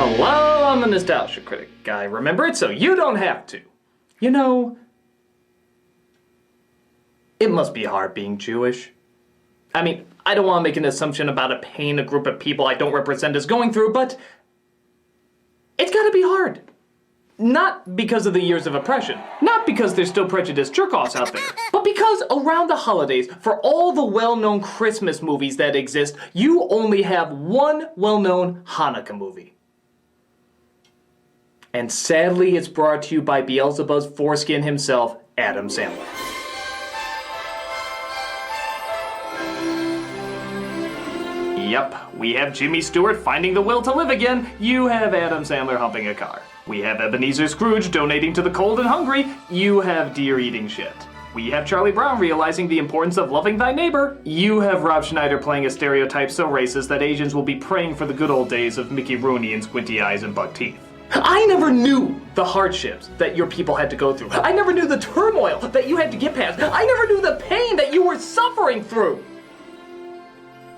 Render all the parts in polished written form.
Hello, I'm the Nostalgia Critic guy. Remember it so you don't have to. You know, it must be hard being Jewish. I mean, I don't want to make an assumption about a pain a group of people I don't represent is going through, but it's gotta be hard. Not because of the years of oppression, not because there's still prejudiced jerk-offs out there, but because around the holidays, for all the well-known Christmas movies that exist, you only have one well-known Hanukkah movie. And sadly, it's brought to you by Beelzebub's foreskin himself, Adam Sandler. Yep, we have Jimmy Stewart finding the will to live again. You have Adam Sandler humping a car. We have Ebenezer Scrooge donating to the cold and hungry. You have deer eating shit. We have Charlie Brown realizing the importance of loving thy neighbor. You have Rob Schneider playing a stereotype so racist that Asians will be praying for the good old days of Mickey Rooney and squinty eyes and buck teeth. I never knew the hardships that your people had to go through. I never knew the turmoil that you had to get past. I never knew the pain that you were suffering through.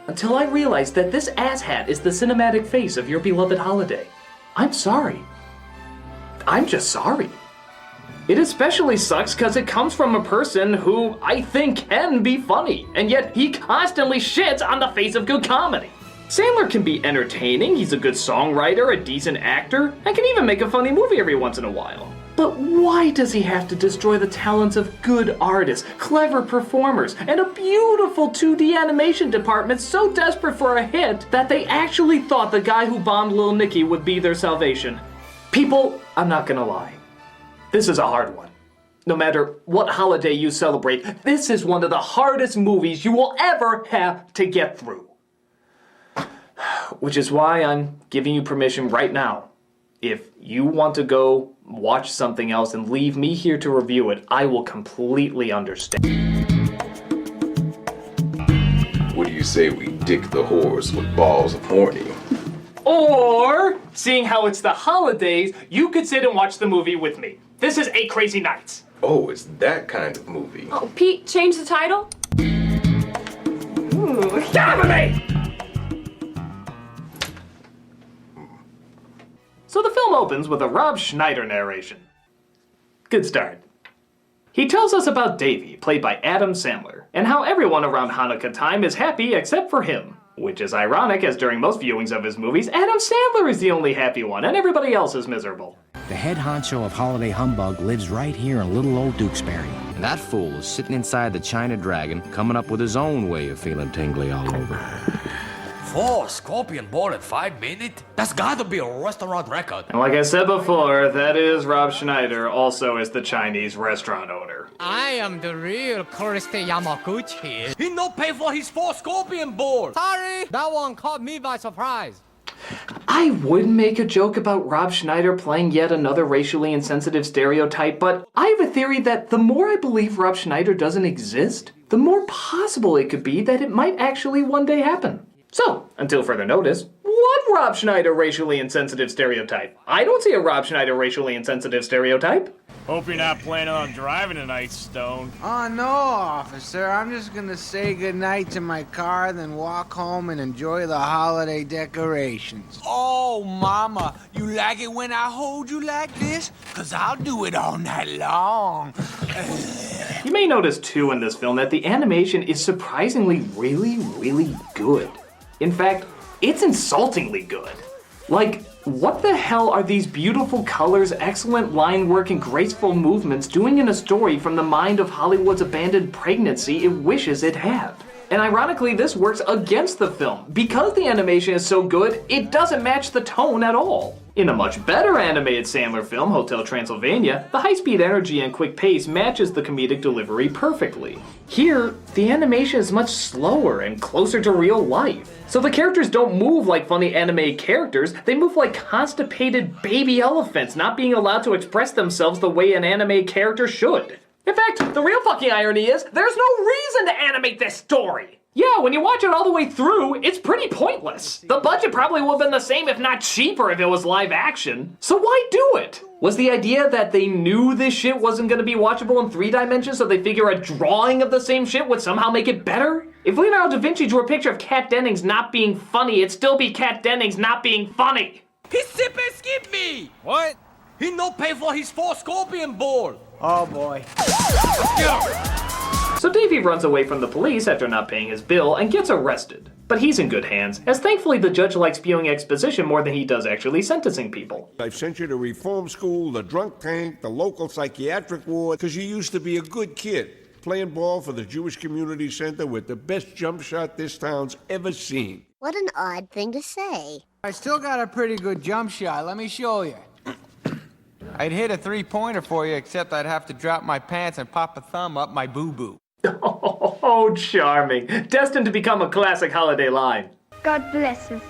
Until I realized that this asshat is the cinematic face of your beloved holiday. I'm sorry. I'm just sorry. It especially sucks because it comes from a person who I think can be funny, and yet he constantly shits on the face of good comedy. Sandler can be entertaining, he's a good songwriter, a decent actor, and can even make a funny movie every once in a while. But why does he have to destroy the talents of good artists, clever performers, and a beautiful 2D animation department so desperate for a hit that they actually thought the guy who bombed Lil Nicky would be their salvation? People, I'm not gonna lie. This is a hard one. No matter what holiday you celebrate, this is one of the hardest movies you will ever have to get through. Which is why I'm giving you permission right now. If you want to go watch something else and leave me here to review it, I will completely understand. What do you say we dick the horse with balls of horny? Or, seeing how it's the holidays, you could sit and watch the movie with me. This is 8 Crazy Nights. Oh, it's that kind of movie. Oh, Pete, change the title? Ooh, get off of me! So the film opens with a Rob Schneider narration. Good start. He tells us about Davy, played by Adam Sandler, and how everyone around Hanukkah time is happy except for him. Which is ironic, as during most viewings of his movies, Adam Sandler is the only happy one, and everybody else is miserable. The head honcho of holiday humbug lives right here in little old Dukesbury. And that fool is sitting inside the China Dragon, coming up with his own way of feeling tingly all over. 4 scorpion ball in 5 minutes? That's gotta be a restaurant record. And like I said before, that is Rob Schneider, also as the Chinese restaurant owner. I am the real Kirsty Yamaguchi. He no pay for his 4 scorpion ball. Sorry, that one caught me by surprise. I would make a joke about Rob Schneider playing yet another racially insensitive stereotype, but I have a theory that the more I believe Rob Schneider doesn't exist, the more possible it could be that it might actually one day happen. So, until further notice, what Rob Schneider racially insensitive stereotype? I don't see a Rob Schneider racially insensitive stereotype. Hope you're not planning on driving tonight, Stone. Oh, no, officer. I'm just gonna say goodnight to my car, then walk home and enjoy the holiday decorations. Oh, mama, you like it when I hold you like this? 'Cause I'll do it all night long. You may notice, too, in this film that the animation is surprisingly really good. In fact, it's insultingly good. Like, what the hell are these beautiful colors, excellent line work, and graceful movements doing in a story from the mind of Hollywood's abandoned pregnancy it wishes it had? And ironically, this works against the film. Because the animation is so good, it doesn't match the tone at all. In a much better animated Sandler film, Hotel Transylvania, the high-speed energy and quick pace matches the comedic delivery perfectly. Here, the animation is much slower and closer to real life. So the characters don't move like funny anime characters, they move like constipated baby elephants not being allowed to express themselves the way an anime character should. In fact, the real fucking irony is, there's no reason to animate this story! Yeah, when you watch it all the way through, it's pretty pointless. The budget probably would have been the same if not cheaper if it was live action. So why do it? Was the idea that they knew this shit wasn't gonna be watchable in 3 dimensions, so they figure a drawing of the same shit would somehow make it better? If Leonardo da Vinci drew a picture of Kat Dennings not being funny, it'd still be Kat Dennings not being funny. He sip and skip me! What? He no pay for his 4 scorpion ball! Oh boy. So Davey runs away from the police after not paying his bill and gets arrested. But he's in good hands, as thankfully the judge likes spewing exposition more than he does actually sentencing people. I've sent you to reform school, the drunk tank, the local psychiatric ward, because you used to be a good kid, playing ball for the Jewish Community Center with the best jump shot this town's ever seen. What an odd thing to say. I still got a pretty good jump shot. Let me show you. I'd hit a 3-pointer for you, except I'd have to drop my pants and pop a thumb up my boo-boo. Oh, charming. Destined to become a classic holiday line. God bless us,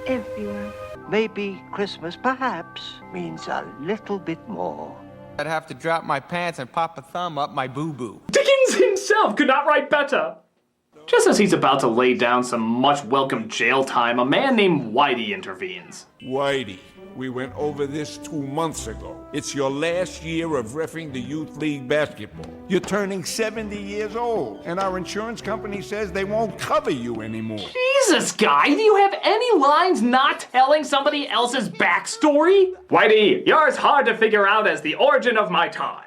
everyone. Maybe Christmas, perhaps, means a little bit more. I'd have to drop my pants and pop a thumb up my boo-boo. Dickens himself could not write better. Just as he's about to lay down some much-welcome jail time, a man named Whitey intervenes. Whitey, we went over this 2 months ago. It's your last year of reffing the Youth League basketball. You're turning 70 years old, and our insurance company says they won't cover you anymore. Jesus, guy, do you have any lines not telling somebody else's backstory? Whitey, you're as hard to figure out as the origin of my tie.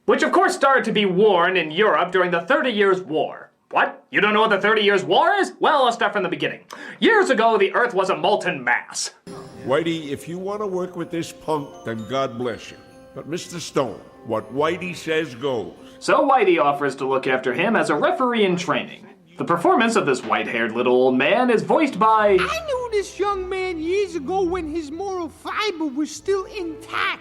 Which of course started to be worn in Europe during the 30 Years' War. What? You don't know what the 30 Years' War is? Well, I'll start from the beginning. Years ago, the Earth was a molten mass. Whitey, if you want to work with this punk, then God bless you. But Mr. Stone, what Whitey says goes. So Whitey offers to look after him as a referee in training. The performance of this white-haired little old man is voiced by... I knew this young man years ago when his moral fiber was still intact.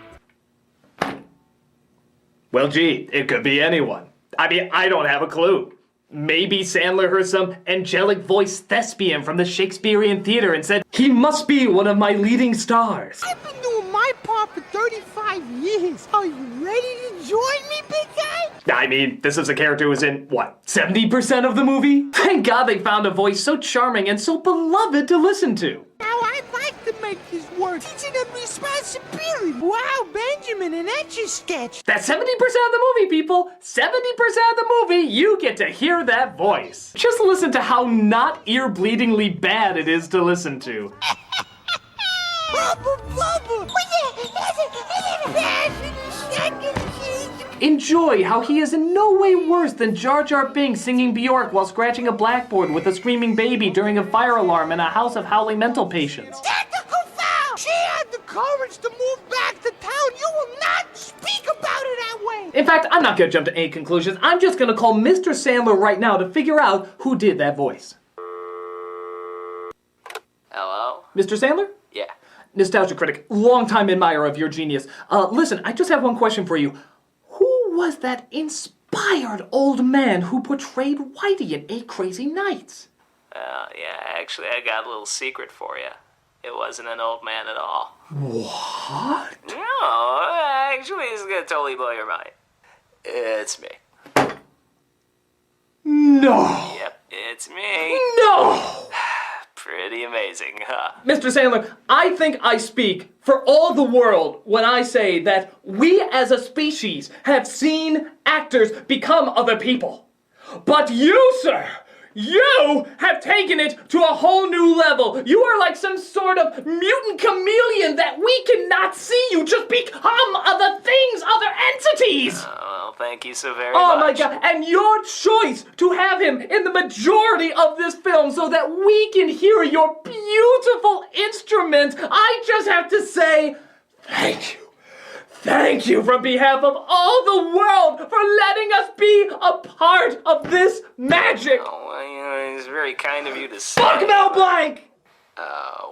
Well, gee, it could be anyone. I mean, I don't have a clue. Maybe Sandler heard some angelic voiced thespian from the Shakespearean theater and said, he must be one of my leading stars. I've been doing my part for 35 years. Are you ready to join me, big guy? I mean, this is a character who's in, what, 70% of the movie? Thank God they found a voice so charming and so beloved to listen to. Now I'd like to make this work. Teaching them responsibility. Wow, Benjamin, an Etch-a-Sketch. That's 70% of the movie, people. 70% of the movie, you get to hear that voice. Just listen to how not ear-bleedingly bad it is to listen to. Enjoy how he is in no way worse than Jar Jar Binks singing Bjork while scratching a blackboard with a screaming baby during a fire alarm in a house of howling mental patients. Technical foul! She had the courage to move back to town. You will not speak about it that way. In fact, I'm not gonna jump to any conclusions. I'm just gonna call Mr. Sandler right now to figure out who did that voice. Hello? Mr. Sandler? Yeah. Nostalgia critic, longtime admirer of your genius. Listen, I just have one question for you. Who was that inspired old man who portrayed Whitey in 8 Crazy Nights? Yeah, actually, I got a little secret for you. It wasn't an old man at all. What? No, actually, it's gonna totally blow your mind. It's me. No! Yep, it's me. No! Pretty amazing, huh? Mr. Sandler, I think I speak for all the world when I say that we as a species have seen actors become other people. But you, sir, you have taken it to a whole new level. You are like some sort of mutant chameleon that we cannot see. You just become other things, other entities. Well, thank you so very Oh much. my God, and your choice to have him in the majority of this film so that we can hear your beautiful instrument, I just have to say, thank you. Thank you from behalf of all the world for letting us be a part of this magic. Oh, well, you know, it's very kind of you to say. Fuck Mel Blanc!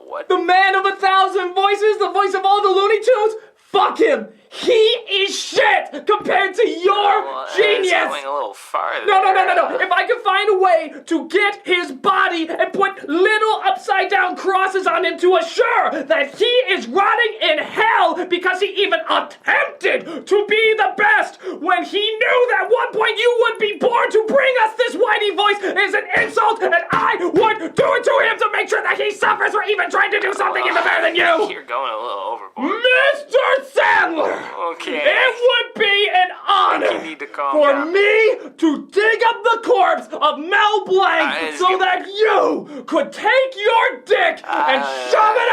What? The man of 1,000 voices, the voice of all the Looney Tunes? Fuck him! He is shit compared to your genius! It's going a little farther. No. If I could find a way to get his body and put little upside down crosses on him to assure that he is rotting in hell because he even attempted to be the best when he knew that at one point you would be born to bring us this Whitey voice is an insult, and I would do it to him to make sure that he suffers for even trying to do something even better than you! You're going a little overboard. Mr. Sandler! Okay. It would be an honor You need to calm for down. me to dig up the corpse of Mel Blanc so that you could take your dick and shove it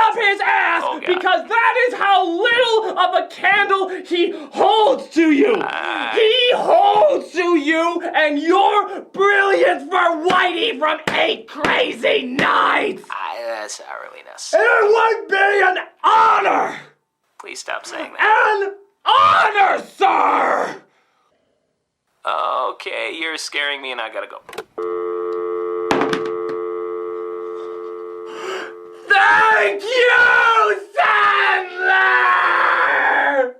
because that is how little of a candle he holds to you. He holds to you and your brilliance for Whitey from 8 Crazy Nights. That's not really necessary. It would be an honor. Please stop saying that. An honor, sir. Okay, you're scaring me and I gotta go. Thank you, Sandler!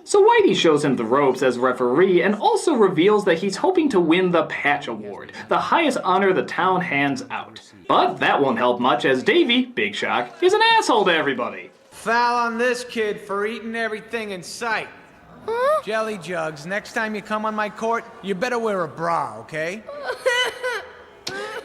So Whitey shows him the ropes as referee and also reveals that he's hoping to win the Patch Award, the highest honor the town hands out. But that won't help much as Davey, big shock, is an asshole to everybody. Foul on this kid for eating everything in sight. Jelly Jugs, next time you come on my court, you better wear a bra, okay?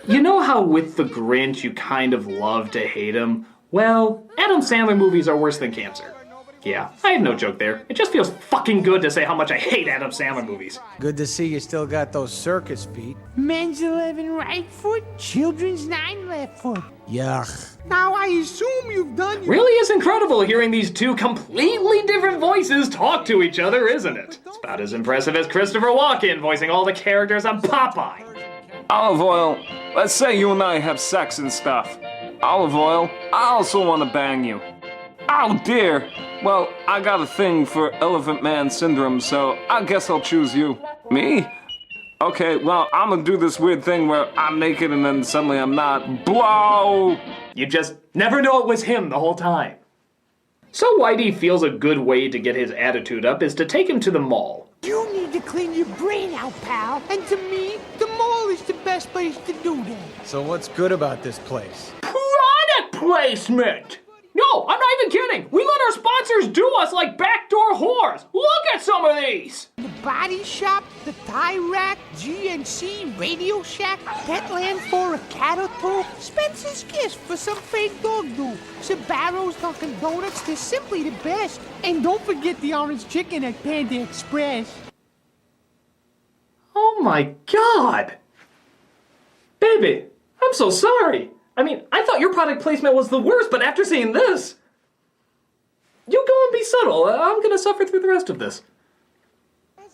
You know how with The Grinch you kind of love to hate him? Well, Adam Sandler movies are worse than cancer. Yeah, I have no joke there. It just feels fucking good to say how much I hate Adam Sandler movies. Good to see you still got those circus feet. Men's 11 right foot, children's 9 left foot. Yuck. Now I assume you've done your... Really is incredible hearing these two completely different voices talk to each other, isn't it? It's about as impressive as Christopher Walken voicing all the characters on Popeye. Olive oil, let's say you and I have sex and stuff. Olive oil, I also want to bang you. Oh dear. Well, I got a thing for Elephant Man Syndrome, so I guess I'll choose you. Me? Okay, well, I'm gonna do this weird thing where I'm naked and then suddenly I'm not. Blow! You just never know it was him the whole time. So Whitey feels a good way to get his attitude up is to take him to the mall. You need to clean your brain out, pal. And to me, the mall is the best place to do that. So what's good about this place? Product placement! No, I'm not even kidding. We let our sponsors do us like backdoor whores. Look at some of these. The Body Shop, the Tie Rack, GNC, Radio Shack, Petland for a cat or two, Spencer's Kiss for some fake dog do, Sbarro's Dunkin' Donuts, they're simply the best. And don't forget the orange chicken at Panda Express. Oh my God. Baby, I'm so sorry. I mean, I thought your product placement was the worst, but after seeing this... You go and be subtle. I'm gonna suffer through the rest of this.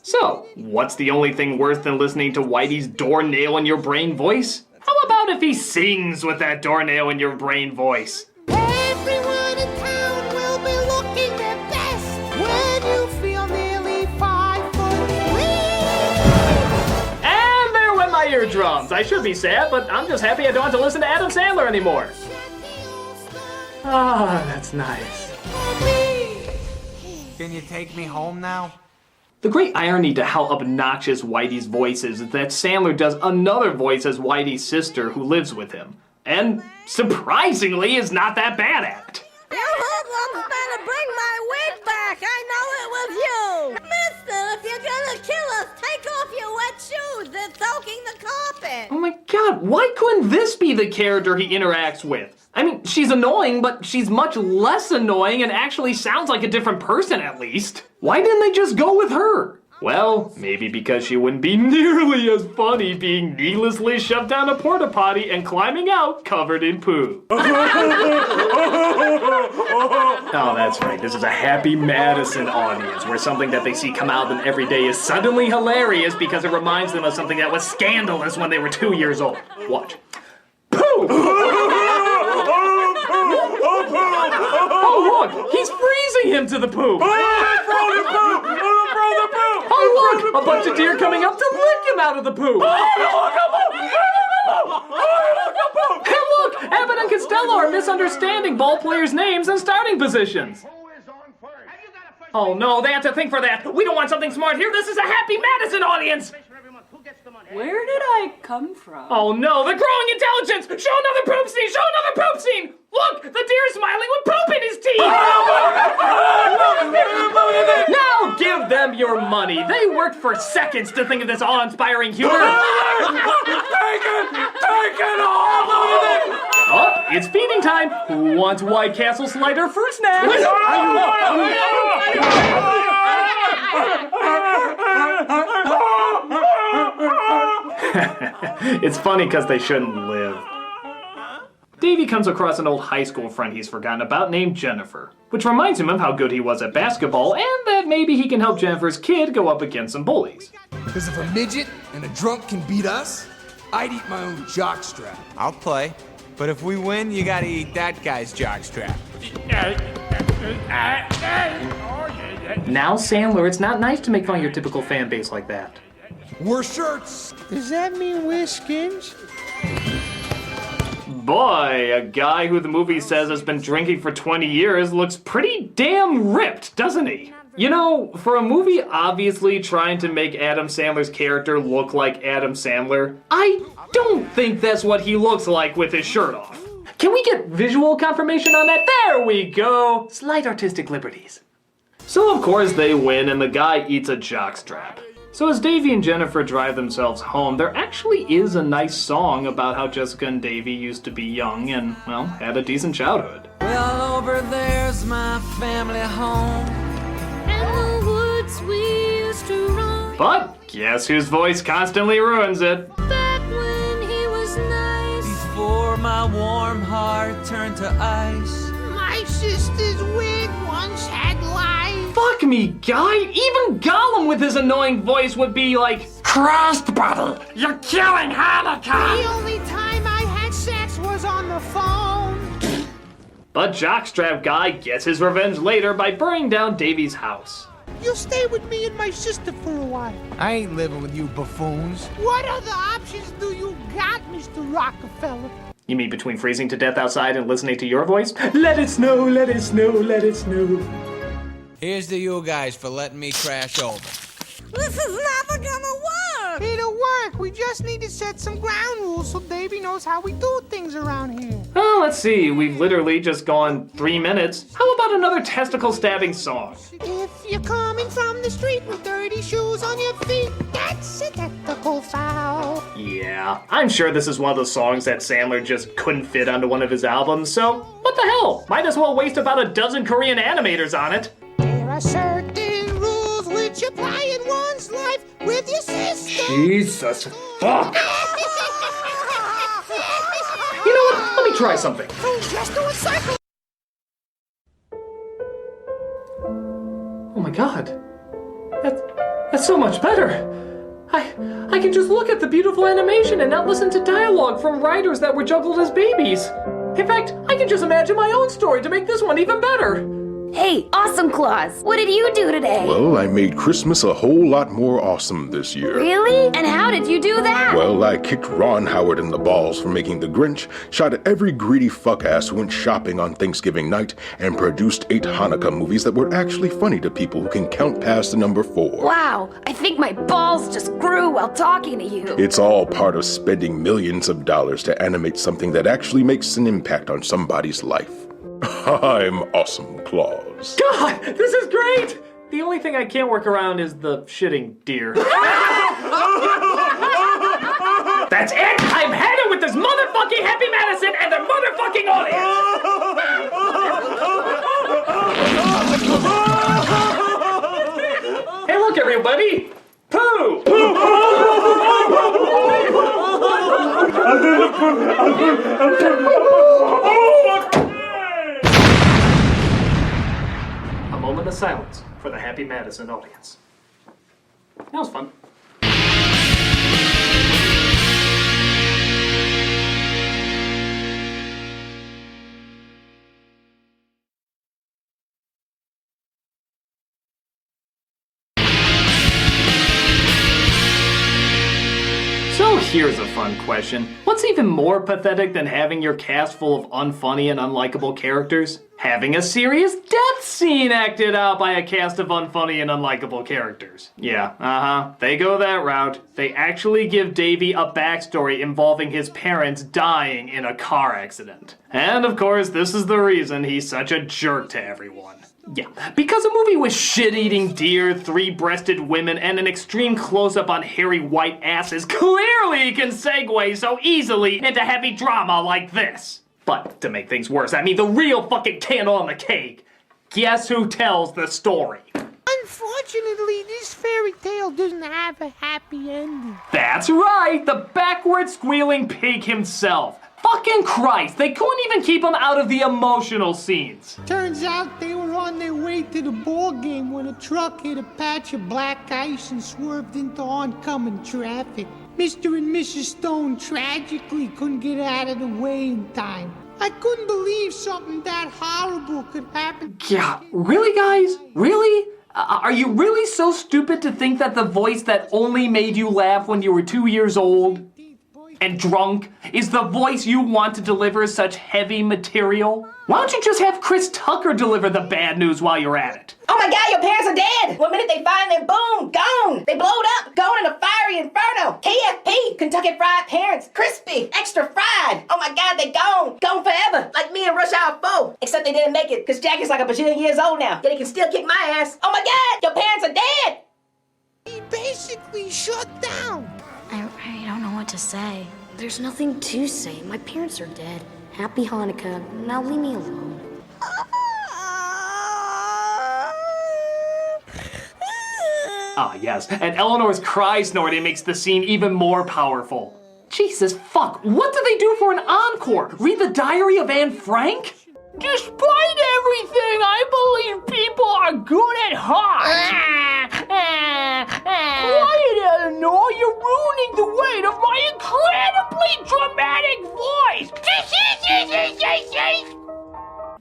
So, what's the only thing worse than listening to Whitey's doornail in your brain voice? How about if he sings with that doornail in your brain voice? Everyone in town will be looking their best when you feel nearly 5 foot. And there went my eardrums. I should be sad, but I'm just happy I don't have to listen to Adam Sandler anymore. Ah, that's nice. Can you take me home now? The great irony to how obnoxious Whitey's voice is that Sandler does another voice as Whitey's sister who lives with him. And, surprisingly, is not that bad at it. You hoodlums better bring my wig back! I know it was you! Mister, if you're gonna kill us, take off your wet shoes! They're soaking the carpet! Oh my God, why couldn't this be the character he interacts with? I mean, she's annoying, but she's much less annoying and actually sounds like a different person at least. Why didn't they just go with her? Well, maybe because she wouldn't be nearly as funny being needlessly shoved down a porta potty and climbing out covered in poo. Oh, that's right. This is a Happy Madison audience where something that they see come out of them every day is suddenly hilarious because it reminds them of something that was scandalous when they were 2 years old. Watch. Poo! Oh, look! He's freezing him to the poop! Oh, look! A bunch of deer coming up to lick him out of the poop! And look! Abbott and Costello are misunderstanding ball players' names and starting positions! Oh no, they have to think for that! We don't want something smart here! This is a Happy Madison audience! Where did I come from? Oh no, the growing intelligence! Show another poop scene! Show another poop scene! Look! The deer's smiling with poop in his teeth! Now give them your money! They worked for seconds to think of this awe-inspiring humor! Take it all! Oh, it's feeding time! Who wants White Castle Slider fruit snacks? It's funny because they shouldn't live. Davey comes across an old high school friend he's forgotten about named Jennifer, which reminds him of how good he was at basketball and that maybe he can help Jennifer's kid go up against some bullies. Because if a midget and a drunk can beat us, I'd eat my own jockstrap. I'll play, but if we win, you gotta eat that guy's jockstrap. Now, Sandler, it's not nice to make fun of your typical fan base like that. We're shirts. Does that mean we're skins? Boy, a guy who the movie says has been drinking for 20 years looks pretty damn ripped, doesn't he? You know, for a movie obviously trying to make Adam Sandler's character look like Adam Sandler, I don't think that's what he looks like with his shirt off. Can we get visual confirmation on that? There we go! Slight artistic liberties. So of course they win and the guy eats a jockstrap. So as Davey and Jennifer drive themselves home, there actually is a nice song about how Jessica and Davey used to be young and, well, had a decent childhood. Well, over there's my family home, And the woods we used to roam. But guess whose voice constantly ruins it? Back when he was nice. before my warm heart turned to ice. My sister's wig once had life. Fuck me, guy! Even Gollum with his annoying voice would be like, Christ, buddy, you're killing Hanukkah! The only time I had sex was on the phone. But Jockstrap Guy gets his revenge later by burning down Davy's house. You stay with me and my sister for a while. I ain't living with you buffoons. What other options do you got, Mr. Rockefeller? You mean between freezing to death outside and listening to your voice? Let it snow, let it snow, let it snow. Here's to you guys for letting me crash over. This is never gonna work! It'll work. We just need to set some ground rules so Davey knows how we do things around here. Oh, let's see. We've literally just gone 3 minutes. How about another testicle stabbing song? If you're coming from the street with dirty shoes on your feet, that's a tactical foul. Yeah, I'm sure this is one of those songs that Sandler just couldn't fit onto one of his albums, so what the hell? Might as well waste about a dozen Korean animators on it. There are certain rules which apply in one's life with your sister. Jesus fuck! You know what? Let me try something. Just do a cycle. Oh my god. That's so much better. I can just look at the beautiful animation and not listen to dialogue from writers that were juggled as babies. In fact, I can just imagine my own story to make this one even better. Hey, Awesome Claus, what did you do today? Well, I made Christmas a whole lot more awesome this year. Really? And how did you do that? Well, I kicked Ron Howard in the balls for making The Grinch, shot at every greedy fuck-ass who went shopping on Thanksgiving night, and produced 8 Hanukkah movies that were actually funny to people who can count past the number 4. Wow, I think my balls just grew while talking to you. It's all part of spending millions of dollars to animate something that actually makes an impact on somebody's life. I'm Awesome Claus. God, this is great! The only thing I can't work around is the shitting deer. That's it! I'm headed with this motherfucking Happy Madison and the motherfucking audience! Hey, look, everybody! Pooh! A moment of silence for the Happy Madison audience. That was fun. So here's a fun question. What's even more pathetic than having your cast full of unfunny and unlikable characters? Having a serious death scene acted out by a cast of unfunny and unlikable characters. Yeah, they go that route. They actually give Davey a backstory involving his parents dying in a car accident. And of course, this is the reason he's such a jerk to everyone. Yeah, because a movie with shit-eating deer, 3-breasted women, and an extreme close-up on hairy white asses clearly can segue so easily into heavy drama like this. But to make things worse, I mean the real fucking candle on the cake. Guess who tells the story? Unfortunately, this fairy tale doesn't have a happy ending. That's right, the backward squealing pig himself. Fucking Christ, they couldn't even keep him out of the emotional scenes. Turns out they were on their way to the ball game when a truck hit a patch of black ice and swerved into oncoming traffic. Mr. and Mrs. Stone tragically couldn't get out of the way in time. I couldn't believe something that horrible could happen. Yeah, really, guys? Really? Are you really so stupid to think that the voice that only made you laugh when you were 2 years old and drunk is the voice you want to deliver such heavy material? Why don't you just have Chris Tucker deliver the bad news while you're at it? Oh my God, your parents are dead! One minute they find them, boom, gone! They blowed up, going in a fiery inferno! KFP, Kentucky Fried Parents, crispy, extra fried! Oh my God, they gone forever! Like me and Rush Hour 4! Except they didn't make it, cause Jackie's like a bajillion years old now, yet he can still kick my ass! Oh my God, your parents are dead! He basically shut down. I don't know what to say. There's nothing to say. My parents are dead. Happy Hanukkah. Now leave me alone. Ah, yes, and Eleanor's cry snorting makes the scene even more powerful. Jesus fuck, what do they do for an encore? Read the Diary of Anne Frank? Despite everything, I believe people are good at heart. Quiet, Eleanor, you're ruining the weight of my incredibly dramatic voice.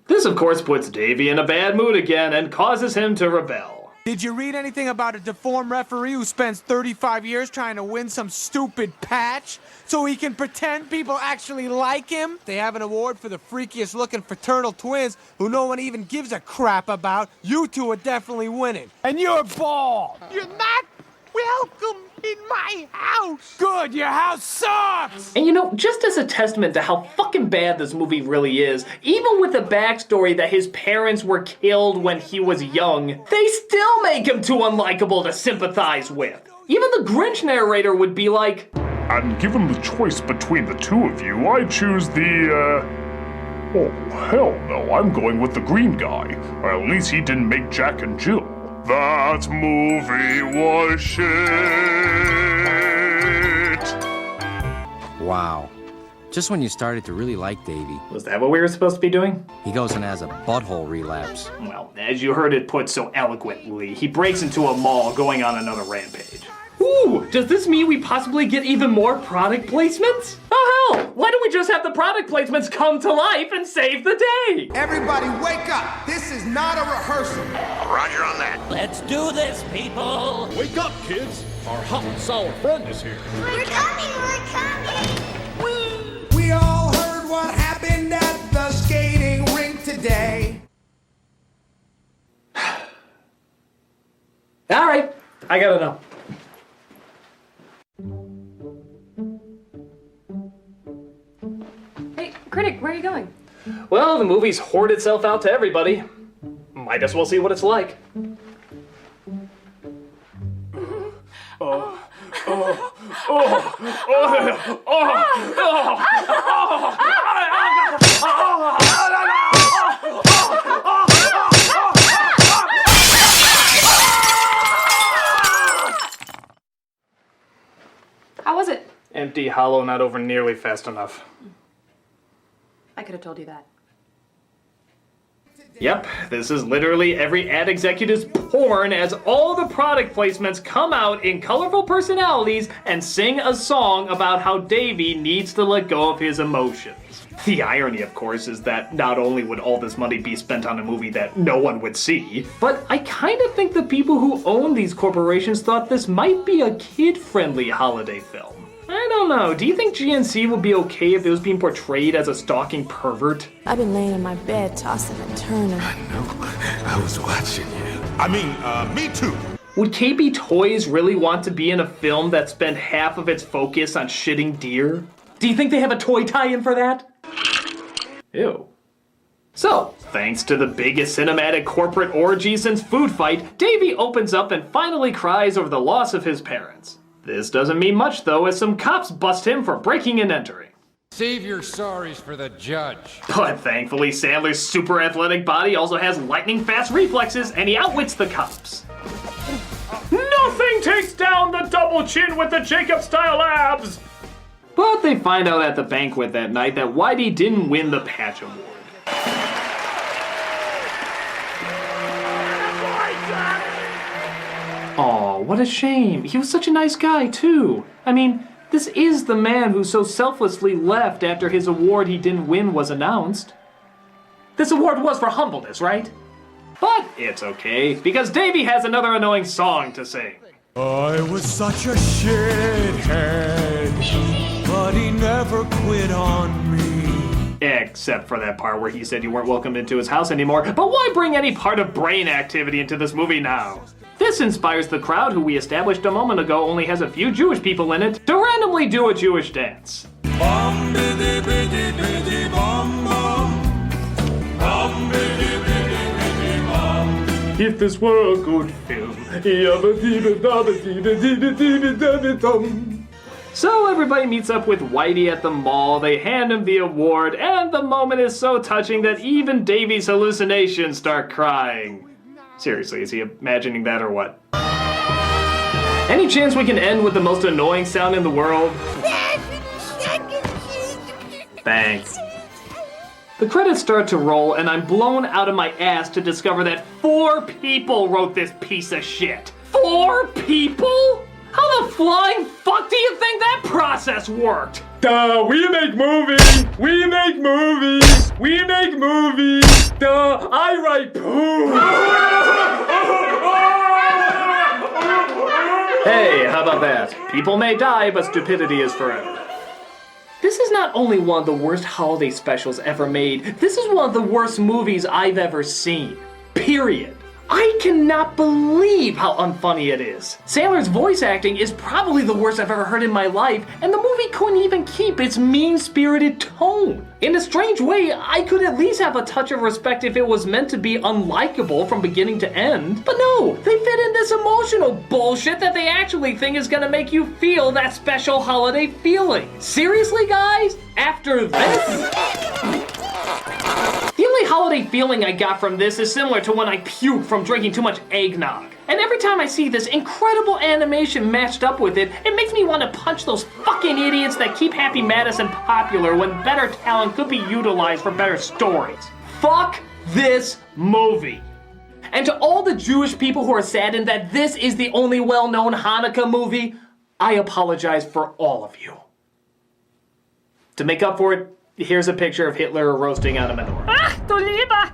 This, of course, puts Davy in a bad mood again and causes him to rebel. Did you read anything about a deformed referee who spends 35 years trying to win some stupid patch so he can pretend people actually like him? They have an award for the freakiest looking fraternal twins who no one even gives a crap about. You two are definitely winning. And you're bald. You're not welcome in my house. Good, your house sucks. And you know, just as a testament to how fucking bad this movie really is, even with the backstory that his parents were killed when he was young, they still make him too unlikable to sympathize with. Even the Grinch narrator would be like, and given the choice between the two of you, I choose the, oh, hell no, I'm going with the green guy. Or at least he didn't make Jack and Jill. That movie was shit. Wow. Just when you started to really like Davy. Was that what we were supposed to be doing? He goes and has a butthole relapse. Well, as you heard it put so eloquently, he breaks into a mall going on another rampage. Ooh, does this mean we possibly get even more product placements? Oh hell, why don't we just have the product placements come to life and save the day? Everybody wake up! This is not a rehearsal. Roger on that. Let's do this, people! Wake up, kids! Our hot and sour friend is here. We're coming, we're coming! We all heard what happened at the skating rink today. Alright, I gotta know. Hey, Critic, where are you going? Well, the movie's hoard itself out to everybody. Might as well see what it's like. How was it? Empty, hollow, not over nearly fast enough. I could have told you that. Yep, this is literally every ad executive's porn as all the product placements come out in colorful personalities and sing a song about how Davy needs to let go of his emotions. The irony, of course, is that not only would all this money be spent on a movie that no one would see, but I kind of think the people who own these corporations thought this might be a kid-friendly holiday film. I don't know, do you think GNC would be okay if it was being portrayed as a stalking pervert? I've been laying in my bed tossing and turning. I know. I was watching you. I mean, me too. Would KB Toys really want to be in a film that spent half of its focus on shitting deer? Do you think they have a toy tie-in for that? Ew. So, thanks to the biggest cinematic corporate orgy since Food Fight, Davy opens up and finally cries over the loss of his parents. This doesn't mean much, though, as some cops bust him for breaking and entering. Save your sorries for the judge. But thankfully, Sandler's super athletic body also has lightning-fast reflexes, and he outwits the cops. Nothing takes down the double chin with the Jacob-style abs! But they find out at the banquet that night that Whitey didn't win the Patch Award. Aw, what a shame. He was such a nice guy, too. I mean, this is the man who so selflessly left after his award he didn't win was announced. This award was for humbleness, right? But it's okay, because Davey has another annoying song to sing. I was such a shithead, but he never quit on me. Except for that part where he said you weren't welcome into his house anymore. But why bring any part of brain activity into this movie now? This inspires the crowd, who we established a moment ago only has a few Jewish people in it, to randomly do a Jewish dance. Bum biddy biddy biddy bum bum. Bum biddy biddy biddy bum. If this were a good film. So everybody meets up with Whitey at the mall, they hand him the award, and the moment is so touching that even Davey's hallucinations start crying. Seriously, is he imagining that or what? Any chance we can end with the most annoying sound in the world? Thanks. The credits start to roll, and I'm blown out of my ass to discover that 4 people wrote this piece of shit. 4 people? How the flying fuck do you think that process worked? Duh, we make movies! We make movies! We make movies! Duh, I write poo! Hey, how about that? People may die, but stupidity is forever. This is not only one of the worst holiday specials ever made, this is one of the worst movies I've ever seen. Period. I cannot believe how unfunny it is. Sandler's voice acting is probably the worst I've ever heard in my life, and the movie couldn't even keep its mean-spirited tone. In a strange way, I could at least have a touch of respect if it was meant to be unlikable from beginning to end. But no, they fit in this emotional bullshit that they actually think is gonna make you feel that special holiday feeling. Seriously, guys? After this? The only holiday feeling I got from this is similar to when I puked from drinking too much eggnog. And every time I see this incredible animation matched up with it, it makes me want to punch those fucking idiots that keep Happy Madison popular when better talent could be utilized for better stories. Fuck this movie. And to all the Jewish people who are saddened that this is the only well-known Hanukkah movie, I apologize for all of you. To make up for it, here's a picture of Hitler roasting on a menorah.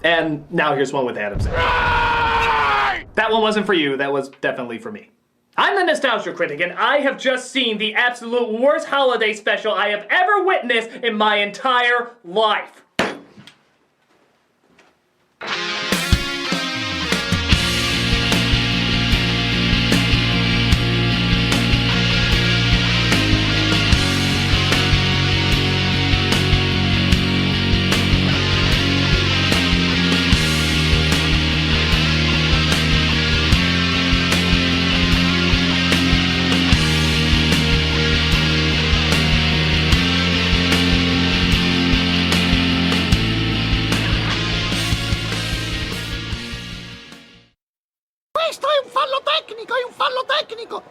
And now here's one with Adam Sandler. That one wasn't for you, that was definitely for me. I'm the Nostalgia Critic, and I have just seen the absolute worst holiday special I have ever witnessed in my entire life. Questo è un fallo tecnico, è un fallo tecnico!